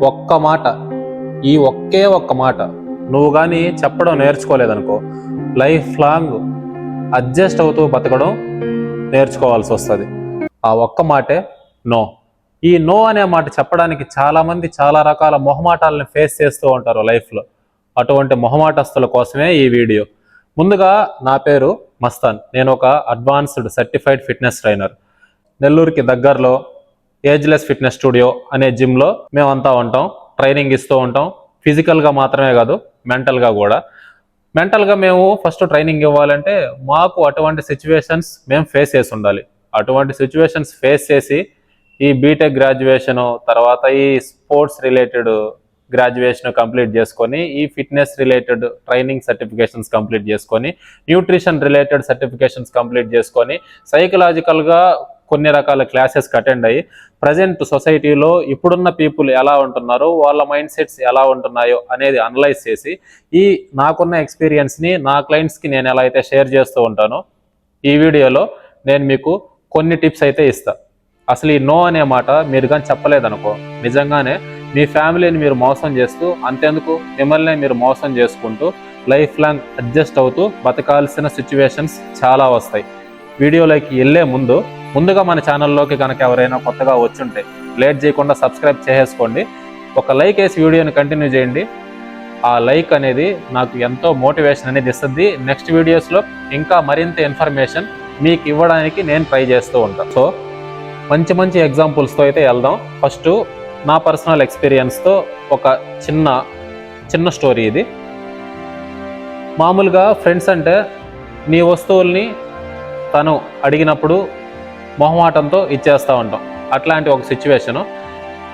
ఒక్క మాట, ఈ ఒక్క మాట నువ్వు కానీ చెప్పడం నేర్చుకోలేదనుకో, లైఫ్ లాంగ్ అడ్జస్ట్ అవుతూ బతకడం నేర్చుకోవాల్సి వస్తుంది. ఆ ఒక్క మాటే నో. ఈ నో అనే మాట చెప్పడానికి చాలామంది చాలా రకాల మొహమాటాలను ఫేస్ చేస్తూ ఉంటారు లైఫ్లో. అటువంటి మొహమాటస్తుల కోసమే ఈ వీడియో. ముందుగా నా పేరు మస్తాన్. నేను ఒక అడ్వాన్స్డ్ సర్టిఫైడ్ ఫిట్నెస్ ట్రైనర్. నెల్లూరుకి దగ్గరలో ఏజ్లెస్ ఫిట్నెస్ స్టూడియో అనే జిమ్లో మేమంతా ఉంటాం, ట్రైనింగ్ ఇస్తూ ఉంటాం. ఫిజికల్గా మాత్రమే కాదు, మెంటల్గా కూడా. మెంటల్గా మేము ఫస్ట్ ట్రైనింగ్ ఇవ్వాలంటే మాకు అటువంటి సిచ్యువేషన్స్ మేము ఫేస్ చేసి ఉండాలి. అటువంటి సిచ్యువేషన్స్ ఫేస్ చేసి ఈ బీటెక్ గ్రాడ్యుయేషను తర్వాత ఈ స్పోర్ట్స్ రిలేటెడ్ గ్రాడ్యుయేషన్ కంప్లీట్ చేసుకొని, ఈ fitness related training certifications complete చేసుకొని, న్యూట్రిషన్ రిలేటెడ్ సర్టిఫికేషన్స్ కంప్లీట్ చేసుకొని, సైకలాజికల్గా కొన్ని రకాల క్లాసెస్కి అటెండ్ అయ్యి ప్రజెంట్ సొసైటీలో ఇప్పుడున్న పీపుల్ ఎలా ఉంటున్నారో, వాళ్ళ మైండ్ సెట్స్ ఎలా ఉంటున్నాయో అనేది అనలైజ్ చేసి, ఈ నాకున్న ఎక్స్పీరియన్స్ని నా క్లయింట్స్కి నేను ఎలా అయితే షేర్ చేస్తూ ఉంటానో, ఈ వీడియోలో నేను మీకు కొన్ని టిప్స్ అయితే ఇస్తా. అసలు ఈ నో అనే మాట మీరు కానీ చెప్పలేదనుకో, నిజంగానే మీ ఫ్యామిలీని మీరు మోసం చేస్తూ, అంతేందుకు మిమ్మల్ని మీరు మోసం చేసుకుంటూ లైఫ్ లాంగ్ అడ్జస్ట్ అవుతూ బతకాల్సిన సిచ్యువేషన్స్ చాలా వస్తాయి. వీడియోలోకి వెళ్ళే ముందుగా మన ఛానల్లోకి కనుక ఎవరైనా కొత్తగా వచ్చుంటే లేట్ చేయకుండా సబ్స్క్రైబ్ చేసేసుకోండి. ఒక లైక్ వేసి వీడియోని కంటిన్యూ చేయండి. ఆ లైక్ అనేది నాకు ఎంతో మోటివేషన్ అనేది ఇస్తుంది. నెక్స్ట్ వీడియోస్లో ఇంకా మరింత ఇన్ఫర్మేషన్ మీకు ఇవ్వడానికి నేను ట్రై చేస్తూ ఉంటాను. సో మంచి ఎగ్జాంపుల్స్తో అయితే వెళ్దాం. ఫస్ట్ నా పర్సనల్ ఎక్స్పీరియన్స్తో ఒక చిన్న స్టోరీ ఇది. మామూలుగా ఫ్రెండ్స్ అంటే నీ వస్తువుల్ని తను అడిగినప్పుడు మొహమాటంతో ఇచ్చేస్తూ ఉంటాం. అట్లాంటి ఒక సిచ్యువేషను.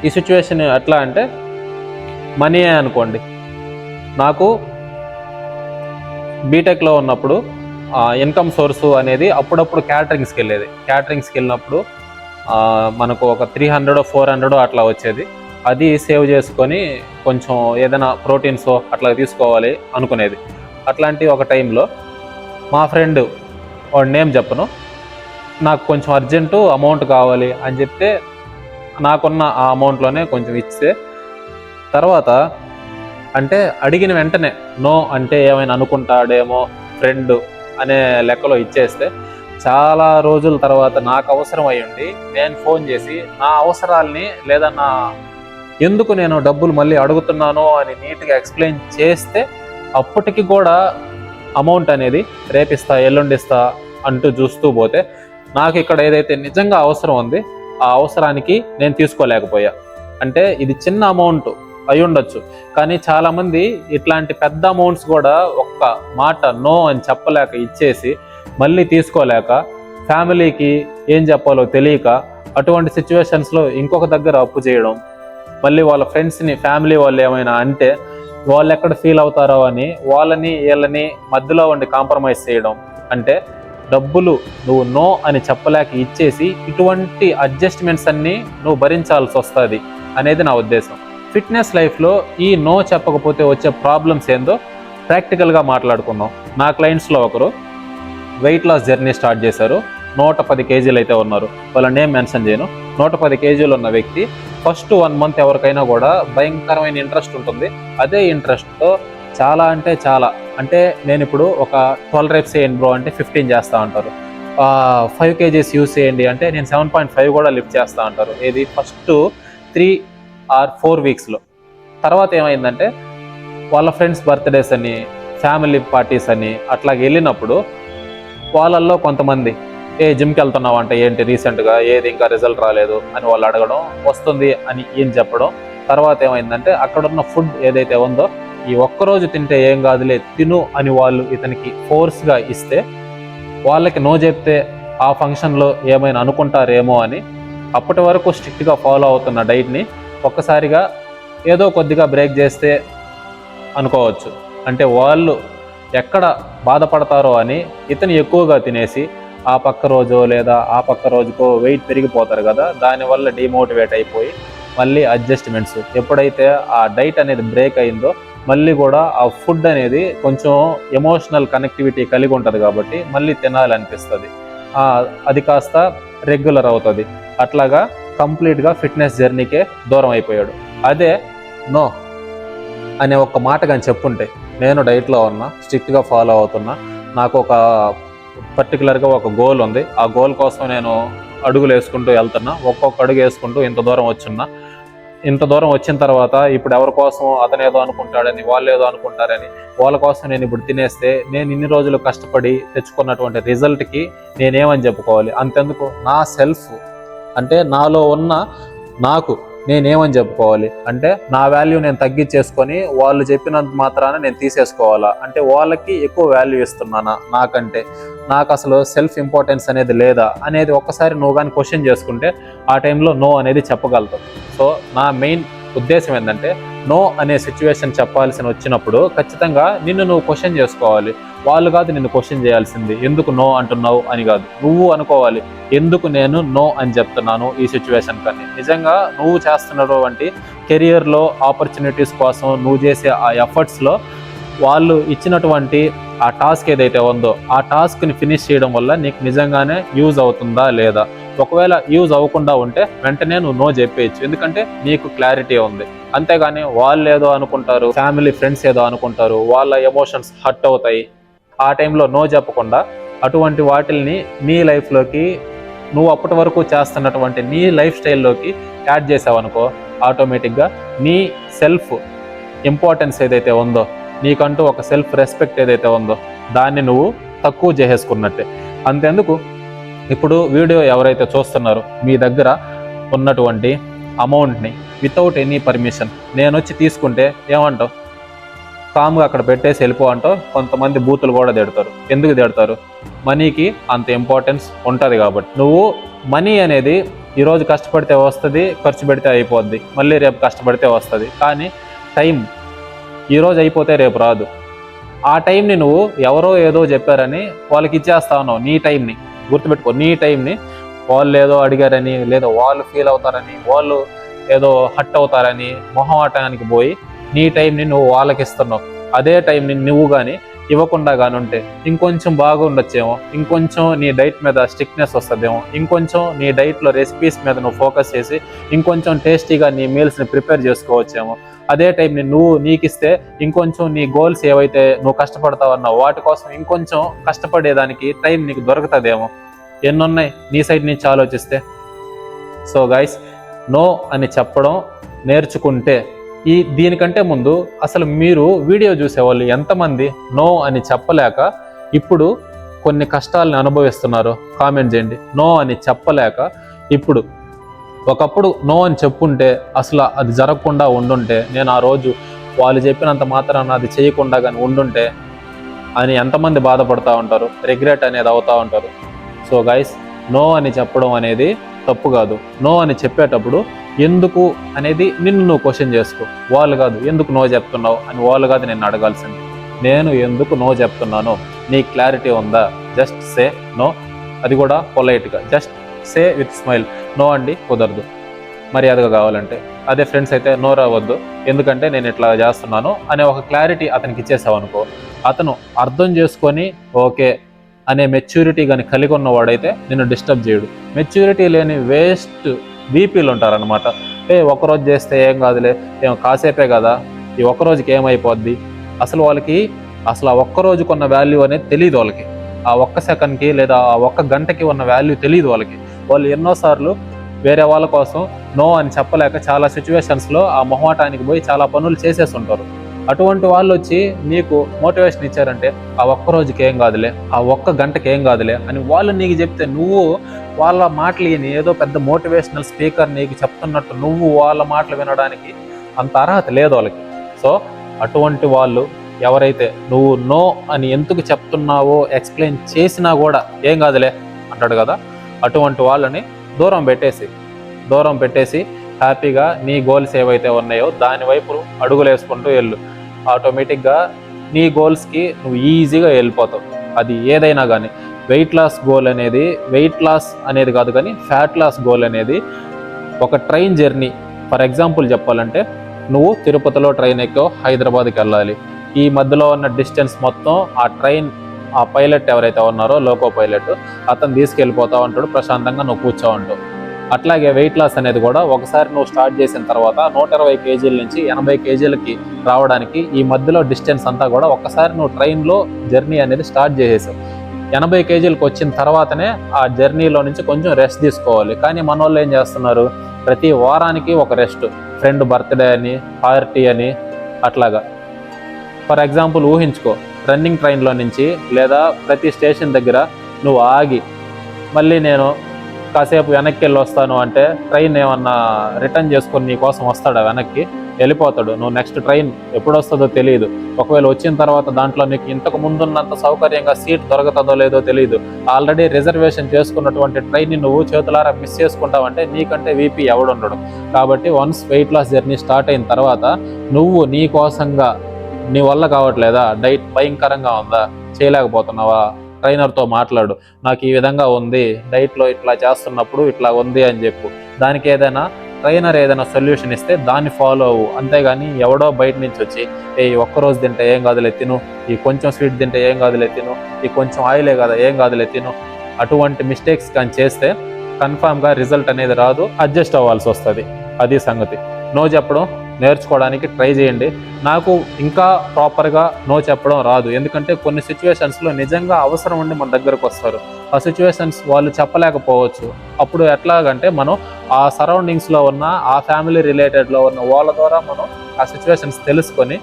ఈ సిచ్యువేషన్ ఎట్లా అంటే మనీ అనుకోండి. నాకు బీటెక్లో ఉన్నప్పుడు ఇన్కమ్ సోర్సు అనేది అప్పుడప్పుడు క్యాటరింగ్స్కి వెళ్ళినప్పుడు మనకు ఒక 300 400 అట్లా వచ్చేది. అది సేవ్ చేసుకొని కొంచెం ఏదైనా ప్రోటీన్స్ అట్లా తీసుకోవాలి అనుకునేది. అట్లాంటి ఒక టైంలో మా ఫ్రెండ్, వాడి నేమ్ చెప్పను, నాకు కొంచెం అర్జెంటు అమౌంట్ కావాలి అని చెప్తే నాకున్న ఆ అమౌంట్లోనే కొంచెం ఇస్తే, తర్వాత అంటే అడిగిన వెంటనే నో అంటే ఏమైనా అనుకుంటాడేమో ఫ్రెండ్ అనే లెక్కలో ఇచ్చేస్తే, చాలా రోజుల తర్వాత నాకు అవసరం అయ్యుండి నేను ఫోన్ చేసి నా అవసరాల్ని లేదా ఎందుకు నేను డబ్బులు మళ్ళీ అడుగుతున్నానో అని నీట్గా ఎక్స్ప్లెయిన్ చేస్తే, అప్పటికి కూడా అమౌంట్ అనేది రేపిస్తా ఎల్లుండిస్తా అంటూ చూస్తూ పోతే, నాకు ఇక్కడ ఏదైతే నిజంగా అవసరం ఉంది ఆ అవసరానికి నేను తీసుకోలేకపోయా. అంటే ఇది చిన్న అమౌంట్ అయి ఉండొచ్చు, కానీ చాలామంది ఇట్లాంటి పెద్ద అమౌంట్స్ కూడా ఒక్క మాట నో అని చెప్పలేక ఇచ్చేసి మళ్ళీ తీసుకోలేక, ఫ్యామిలీకి ఏం చెప్పాలో తెలియక అటువంటి సిచ్యువేషన్స్లో ఇంకొక దగ్గర అప్పు చేయడం, మళ్ళీ వాళ్ళ ఫ్రెండ్స్ని ఫ్యామిలీ వాళ్ళు ఏమైనా అంటే వాళ్ళు ఎక్కడ ఫీల్ అవుతారో అని వీళ్ళని మధ్యలో ఉండి కాంప్రమైజ్ చేయడం. అంటే డబ్బులు నువ్వు నో అని చెప్పలేక ఇచ్చేసి ఇటువంటి అడ్జస్ట్మెంట్స్ అన్నీ నువ్వు భరించాల్సి వస్తుంది అనేది నా ఉద్దేశం. ఫిట్నెస్ లైఫ్లో ఈ నో చెప్పకపోతే వచ్చే ప్రాబ్లమ్స్ ఏందో ప్రాక్టికల్గా మాట్లాడుకుందాం. నా క్లయింట్స్లో ఒకరు వెయిట్ లాస్ జర్నీ స్టార్ట్ చేశారు. 110 కేజీలు అయితే ఉన్నారు. వాళ్ళ నేమ్ మెన్షన్ చేయను. 110 కేజీలు ఉన్న వ్యక్తి ఫస్ట్ 1 మంత్ ఎవరికైనా కూడా భయంకరమైన ఇంట్రెస్ట్ ఉంటుంది. అదే ఇంట్రెస్ట్తో అంటే నేను ఇప్పుడు ఒక 12 reps చేయండి బ్రో అంటే 15 చేస్తూ ఉంటారు. 5 kgs యూస్ చేయండి అంటే నేను 7.5 కూడా లిఫ్ట్ చేస్తూ ఉంటారు. ఇది ఫస్ట్ 3 or 4 వీక్స్లో. తర్వాత ఏమైందంటే వాళ్ళ ఫ్రెండ్స్ బర్త్డేస్ అని, ఫ్యామిలీ పార్టీస్ అని అట్లా వెళ్ళినప్పుడు వాళ్ళల్లో కొంతమంది జిమ్కి వెళ్తున్నావు అంటే ఏంటి రీసెంట్గా, ఏది ఇంకా రిజల్ట్ రాలేదు అని వాళ్ళు అడగడం, వస్తుంది అని ఈయన చెప్పడం. తర్వాత ఏమైందంటే అక్కడున్న ఫుడ్ ఏదైతే ఉందో ఈ ఒక్కరోజు తింటే ఏం కాదులే తిను అని వాళ్ళు ఇతనికి ఫోర్స్గా ఇస్తే, వాళ్ళకి నో చెప్తే ఆ ఫంక్షన్లో ఏమైనా అనుకుంటారేమో అని అప్పటి వరకు స్ట్రిక్ట్గా ఫాలో అవుతున్న డైట్ని ఒక్కసారిగా ఏదో కొద్దిగా బ్రేక్ చేస్తే అనుకోవచ్చు. అంటే వాళ్ళు ఎక్కడ బాధపడతారో అని ఇతను ఎక్కువగా తినేసి ఆ పక్క రోజో లేదా ఆ పక్క రోజుకో వెయిట్ పెరిగిపోతారు కదా, దానివల్ల డిమోటివేట్ అయిపోయి మళ్ళీ అడ్జస్ట్మెంట్స్. ఎప్పుడైతే ఆ డైట్ అనేది బ్రేక్ అయిందో మళ్ళీ కూడా ఆ ఫుడ్ అనేది కొంచెం ఎమోషనల్ కనెక్టివిటీ కలిగి ఉంటుంది కాబట్టి మళ్ళీ తినాలనిపిస్తుంది. అది కాస్త రెగ్యులర్ అవుతుంది. అట్లాగా కంప్లీట్గా ఫిట్నెస్ జర్నీకే దూరం అయిపోయాడు. అదే నో అనే ఒక్క మాట కానీ చెప్పుంటే, నేను డైట్లో ఉన్నా, స్ట్రిక్ట్గా ఫాలో అవుతున్నా, నాకు ఒక పర్టికులర్గా ఒక గోల్ ఉంది, ఆ గోల్ కోసం నేను అడుగులు వేసుకుంటూ వెళ్తున్నా, ఒక్కొక్క అడుగు వేసుకుంటూ ఇంత దూరం వచ్చున్నా, ఇంత దూరం వచ్చిన తర్వాత ఇప్పుడు ఎవరి కోసం అతను ఏదో అనుకుంటాడని, వాళ్ళు ఏదో అనుకుంటారని, వాళ్ళ కోసం నేను ఇప్పుడు తినేస్తే నేను ఇన్ని రోజులు కష్టపడి తెచ్చుకున్నటువంటి రిజల్ట్కి నేనేమని చెప్పుకోవాలి? అంతెందుకు నా సెల్ఫ్ అంటే నాలో ఉన్న నాకు నేనేమని చెప్పుకోవాలి? అంటే నా వాల్యూ నేను తగ్గించేసుకొని వాళ్ళు చెప్పినంత మాత్రాన నేను తీసేసుకోవాలా? అంటే వాళ్ళకి ఎక్కువ వాల్యూ ఇస్తున్నానా నాకంటే? నాకు అసలు సెల్ఫ్ ఇంపార్టెన్స్ అనేది లేదా అనేది ఒక్కసారి నువ్వు కానీ క్వశ్చన్ చేసుకుంటే ఆ టైంలో నో అనేది చెప్పగలుగుతావు. సో నా మెయిన్ ఉద్దేశం ఏంటంటే, నో అనే సిచ్యువేషన్ చెప్పాల్సి వచ్చినప్పుడు ఖచ్చితంగా నిన్ను నువ్వు క్వశ్చన్ చేసుకోవాలి. వాళ్ళు కాదు నిన్ను క్వశ్చన్ చేయాల్సింది, ఎందుకు నో అంటున్నావు అని కాదు. నువ్వు అనుకోవాలి, ఎందుకు నేను నో అని చెప్తున్నాను ఈ సిచ్యువేషన్ కానీ. నిజంగా నువ్వు చేస్తున్నటువంటి కెరియర్లో ఆపర్చునిటీస్ కోసం నువ్వు చేసే ఆ ఎఫర్ట్స్లో వాళ్ళు ఇచ్చినటువంటి ఆ టాస్క్ ఏదైతే ఉందో ఆ టాస్క్ని ఫినిష్ చేయడం వల్ల నీకు నిజంగానే యూజ్ అవుతుందా లేదా? ఒకవేళ యూజ్ అవ్వకుండా ఉంటే వెంటనే నువ్వు నో చెప్పేయచ్చు, ఎందుకంటే నీకు క్లారిటీ ఉంది. అంతేగాని వాళ్ళు ఏదో అనుకుంటారు, ఫ్యామిలీ ఫ్రెండ్స్ ఏదో అనుకుంటారు, వాళ్ళ ఎమోషన్స్ హర్ట్ అవుతాయి, ఆ టైంలో నో చెప్పకుండా అటువంటి వాటిల్ని నీ లైఫ్లోకి నువ్వు అప్పటి వరకు చేస్తున్నటువంటి నీ లైఫ్ స్టైల్లోకి యాడ్ చేసావనుకో, ఆటోమేటిక్గా నీ సెల్ఫ్ ఇంపార్టెన్స్ ఏదైతే ఉందో, నీకంటూ ఒక సెల్ఫ్ రెస్పెక్ట్ ఏదైతే ఉందో దాన్ని నువ్వు తక్కువ చేసేసుకున్నట్టే. అంతెందుకు, ఇప్పుడు వీడియో ఎవరైతే చూస్తున్నారో మీ దగ్గర ఉన్నటువంటి అమౌంట్ని వితౌట్ ఎనీ పర్మిషన్ నేను వచ్చి తీసుకుంటే ఏమంటావు? కామ్గా అక్కడ పెట్టేసి వెళ్ళిపో అంటావు. కొంతమంది బూతులు కూడా తిడతారు. ఎందుకు తిడతారు? మనీకి అంత ఇంపార్టెన్స్ ఉంటుంది కాబట్టి. నువ్వు మనీ అనేది ఈరోజు కష్టపడితే వస్తుంది, ఖర్చు పెడితే అయిపోద్ది, మళ్ళీ రేపు కష్టపడితే వస్తుంది. కానీ టైం ఈరోజు అయిపోతే రేపు రాదు. ఆ టైంని నువ్వు ఎవరో ఏదో చెప్పారని వాళ్ళకి ఇచ్చేస్తా ఉన్నావు. నీ టైంని గుర్తుపెట్టుకో, నీ టైంని వాళ్ళు ఏదో అడిగారని, లేదా వాళ్ళు ఫీల్ అవుతారని, వాళ్ళు ఏదో హట్ అవుతారని మొహమాటానికి పోయి నీ టైంని నువ్వు వాళ్ళకి ఇస్తున్నావు. అదే టైంని నువ్వు కానీ ఇవ్వకుండా కానీ ఉంటే ఇంకొంచెం బాగుండొచ్చేమో, ఇంకొంచెం నీ డైట్ మీద స్ట్రిక్ట్నెస్ వస్తుందేమో, ఇంకొంచెం నీ డైట్లో రెసిపీస్ మీద నువ్వు ఫోకస్ చేసి ఇంకొంచెం టేస్టీగా నీ మీల్స్ని ప్రిపేర్ చేసుకోవచ్చేమో. అదే టైంని నువ్వు నీకిస్తే ఇంకొంచెం నీ గోల్స్ ఏవైతే నువ్వు కష్టపడతావన్నావు వాటి కోసం ఇంకొంచెం కష్టపడేదానికి టైం నీకు దొరుకుతుందేమో. ఎన్నున్నాయి నీ సైడ్ నుంచి ఆలోచిస్తే. సో గైస్, నో అని చెప్పడం నేర్చుకుంటే దీనికంటే ముందు అసలు మీరు వీడియో చూసేవాళ్ళు ఎంతమంది నో అని చెప్పలేక ఇప్పుడు కొన్ని కష్టాలను అనుభవిస్తున్నారు? కామెంట్ చేయండి. నో అని చెప్పలేక ఇప్పుడు, ఒకప్పుడు నో అని చెప్పుంటే అసలు అది జరగకుండా ఉండుంటే, నేను ఆ రోజు వాళ్ళు చెప్పినంత మాత్రాన అది చేయకుండా కానీ ఉండుంటే అని ఎంతమంది బాధపడుతూ ఉంటారు, రిగ్రెట్ అనేది అవుతూ ఉంటారు. సో గైస్, నో అని చెప్పడం అనేది తప్పు కాదు. నో అని చెప్పేటప్పుడు ఎందుకు అనేది నిన్ను నువ్వు క్వశ్చన్ చేసుకో. వాళ్ళు కాదు ఎందుకు నో చెప్తున్నావు అని వాళ్ళు కాదు నిన్ను అడగాల్సింది. నేను ఎందుకు నో చెప్తున్నాను నీ క్లారిటీ ఉందా? జస్ట్ సే నో, అది కూడా పొలైట్గా, just say with smile. No అండి కుదరదు, మర్యాదగా కావాలంటే. అదే ఫ్రెండ్స్ అయితే నో రావద్దు, ఎందుకంటే నేను ఇట్లా చేస్తున్నాను అనే ఒక క్లారిటీ అతనికి ఇచ్చేసావు అనుకో, అతను అర్థం చేసుకొని ఓకే అనే మెచ్యూరిటీ కానీ కలిగి ఉన్నవాడైతే నిన్ను డిస్టర్బ్ చేయడు. మెచ్యూరిటీ లేని వేస్ట్ బీపీలు ఉంటారనమాట. ఒక్కరోజు చేస్తే ఏం కాదులే, ఏం కాసేపే కదా, ఈ ఒక్కరోజుకి ఏమైపోద్ది. అసలు వాళ్ళకి అసలు ఆ ఒక్కరోజుకు ఉన్న వాల్యూ అనేది తెలియదు వాళ్ళకి. ఆ ఒక్క సెకండ్కి లేదా ఆ ఒక్క గంటకి ఉన్న వాల్యూ తెలియదు వాళ్ళకి. వాళ్ళు ఎన్నోసార్లు వేరే వాళ్ళ కోసం నో అని చెప్పలేక చాలా సిచ్యువేషన్స్లో ఆ మొహమాటానికి పోయి చాలా పనులు చేసేసి ఉంటారు. అటువంటి వాళ్ళు వచ్చి నీకు మోటివేషన్ ఇచ్చారంటే ఆ ఒక్క రోజుకి ఏం కాదులే, ఆ ఒక్క గంటకి ఏం కాదులే అని వాళ్ళు నీకు చెప్తే నువ్వు వాళ్ళ మాటలు విని ఏదో పెద్ద మోటివేషనల్ స్పీకర్ నీకు చెప్తున్నట్టు నువ్వు వాళ్ళ మాటలు వినడానికి అంత అర్హత లేదు వాళ్ళకి. సో అటువంటి వాళ్ళు ఎవరైతే నువ్వు నో అని ఎందుకు చెప్తున్నావో ఎక్స్ప్లెయిన్ చేసినా కూడా ఏం కాదులే అంటాడు కదా, అటువంటి వాళ్ళని దూరం పెట్టేసి హ్యాపీగా నీ గోల్స్ ఏవైతే ఉన్నాయో దాని వైపు అడుగులు వేసుకుంటూ వెళ్ళు. ఆటోమేటిక్గా నీ గోల్స్కి నువ్వు ఈజీగా వెళ్ళిపోతావు. అది ఏదైనా కానీ, వెయిట్ లాస్ అనేది కాదు కానీ ఫ్యాట్ లాస్ గోల్ అనేది ఒక ట్రైన్ జర్నీ. ఫర్ ఎగ్జాంపుల్ చెప్పాలంటే, నువ్వు తిరుపతిలో ట్రైన్ ఎక్కావు, హైదరాబాద్కి వెళ్ళాలి. ఈ మధ్యలో ఉన్న డిస్టెన్స్ మొత్తం ఆ పైలట్ ఎవరైతే ఉన్నారో లోకో పైలట్ అతను తీసుకెళ్ళిపోతా ఉంటాడు, ప్రశాంతంగా నువ్వు కూర్చో ఉంటావు. అట్లాగే వెయిట్ లాస్ అనేది కూడా ఒకసారి నువ్వు స్టార్ట్ చేసిన తర్వాత 120 కేజీల నుంచి 80 కేజీలకి రావడానికి ఈ మధ్యలో డిస్టెన్స్ అంతా కూడా ఒక్కసారి నువ్వు ట్రైన్లో జర్నీ అనేది స్టార్ట్ చేసేసావు. 80 కేజీలకు వచ్చిన తర్వాతనే ఆ జర్నీలో నుంచి కొంచెం రెస్ట్ తీసుకోవాలి. కానీ మన వాళ్ళు ఏం చేస్తున్నారు, ప్రతి వారానికి ఒక రెస్ట్, ఫ్రెండ్ బర్త్డే అని, పార్టీ అని, అట్లాగా. ఫర్ ఎగ్జాంపుల్ ఊహించుకో, రన్నింగ్ ట్రైన్లో నుంచి లేదా ప్రతి స్టేషన్ దగ్గర నువ్వు ఆగి మళ్ళీ నేను కాసేపు వెనక్కి వెళ్ళి వస్తాను అంటే ట్రైన్ ఏమన్నా రిటర్న్ చేసుకొని నీ కోసం వస్తాడా? వెనక్కి వెళ్ళిపోతాడు. నువ్వు నెక్స్ట్ ట్రైన్ ఎప్పుడు వస్తుందో తెలియదు. ఒకవేళ వచ్చిన తర్వాత దాంట్లో నీకు ఇంతకు ముందున్నంత సౌకర్యంగా సీట్ దొరకతుందో లేదో తెలియదు. ఆల్రెడీ రిజర్వేషన్ చేసుకున్నటువంటి ట్రైన్ని నువ్వు చేతులారా మిస్ చేసుకుంటావంటే నీకంటే వీపీ ఎవడుండడు. కాబట్టి once weight loss journey start అయిన తర్వాత నువ్వు నీ కోసంగా నీ వల్ల కావట్లేదా, డైట్ భయంకరంగా ఉందా, చేయలేకపోతున్నావా, ట్రైనర్తో మాట్లాడు, నాకు ఈ విధంగా ఉంది, డైట్లో ఇట్లా చేస్తున్నప్పుడు ఇట్లా ఉంది అని చెప్పు. దానికి ఏదైనా ట్రైనర్ ఏదైనా సొల్యూషన్ ఇస్తే దాన్ని ఫాలో అవ్వు. అంతేగాని ఎవడో బయట నుంచి వచ్చి ఈ ఒక్కరోజు తింటే ఏం కాదులే తిను, ఈ కొంచెం స్వీట్ తింటే ఏం కాదులే తిను, ఈ కొంచెం ఆయిలే కదా ఏం కాదులే తిను, అటువంటి మిస్టేక్స్ కానీ చేస్తే కన్ఫామ్గా రిజల్ట్ అనేది రాదు, అడ్జస్ట్ అవ్వాల్సి వస్తుంది. అది సంగతి. నో చెప్పడం నేర్చుకోవడానికి ట్రై చేయండి. నాకు ఇంకా ప్రాపర్గా నో చెప్పడం రాదు, ఎందుకంటే కొన్ని సిచ్యువేషన్స్లో నిజంగా అవసరం ఉండి మన దగ్గరకు వస్తారు. ఆ సిచ్యువేషన్స్ వాళ్ళు చెప్పలేకపోవచ్చు. అప్పుడు ఎట్లాగంటే మనం ఆ సరౌండింగ్స్లో ఉన్న ఆ ఫ్యామిలీ రిలేటెడ్లో ఉన్న వాళ్ళ ద్వారా మనం ఆ సిచ్యువేషన్స్ తెలుసుకొని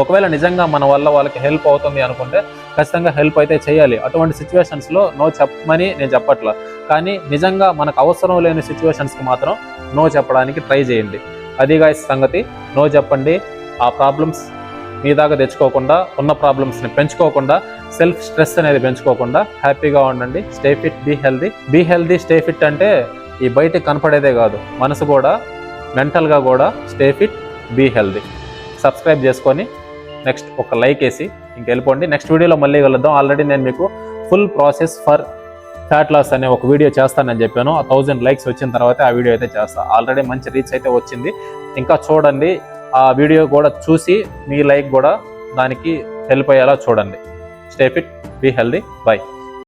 ఒకవేళ నిజంగా మన వల్ల వాళ్ళకి హెల్ప్ అవుతుంది అనుకుంటే ఖచ్చితంగా హెల్ప్ అయితే చేయాలి. అటువంటి సిచ్యువేషన్స్లో నో చెప్పమని నేను చెప్పట్లా, కానీ నిజంగా మనకు అవసరం లేని సిచ్యువేషన్స్కి మాత్రం నో చెప్పడానికి ట్రై చేయండి. అది గాయ్స్ సంగతి. నో చెప్పండి. ఆ ప్రాబ్లమ్స్ మీ దాకా తెచ్చుకోకుండా, ఉన్న ప్రాబ్లమ్స్ని పెంచుకోకుండా, సెల్ఫ్ స్ట్రెస్ అనేది పెంచుకోకుండా హ్యాపీగా ఉండండి. Stay fit, be healthy. Be healthy, stay fit అంటే ఈ బయటకు కనపడేదే కాదు, మనసు కూడా, మెంటల్గా కూడా stay fit, be healthy. Subscribe చేసుకొని నెక్స్ట్ ఒక లైక్ వేసి ఇంకెళ్ళిపోండి. నెక్స్ట్ వీడియోలో మళ్ళీ కలుద్దాం. ఆల్రెడీ నేను మీకు full process for fat loss అనే ఒక వీడియో చేస్తానని చెప్పాను. 1000 లైక్స్ వచ్చిన తర్వాత ఆ వీడియో అయితే చేస్తాను. ఆల్రెడీ మంచి రీచ్ అయితే వచ్చింది. ఇంకా చూడండి, ఆ వీడియో కూడా చూసి మీ లైక్ కూడా దానికి హెల్ప్ అయ్యేలా చూడండి. Stay fit, be healthy, by.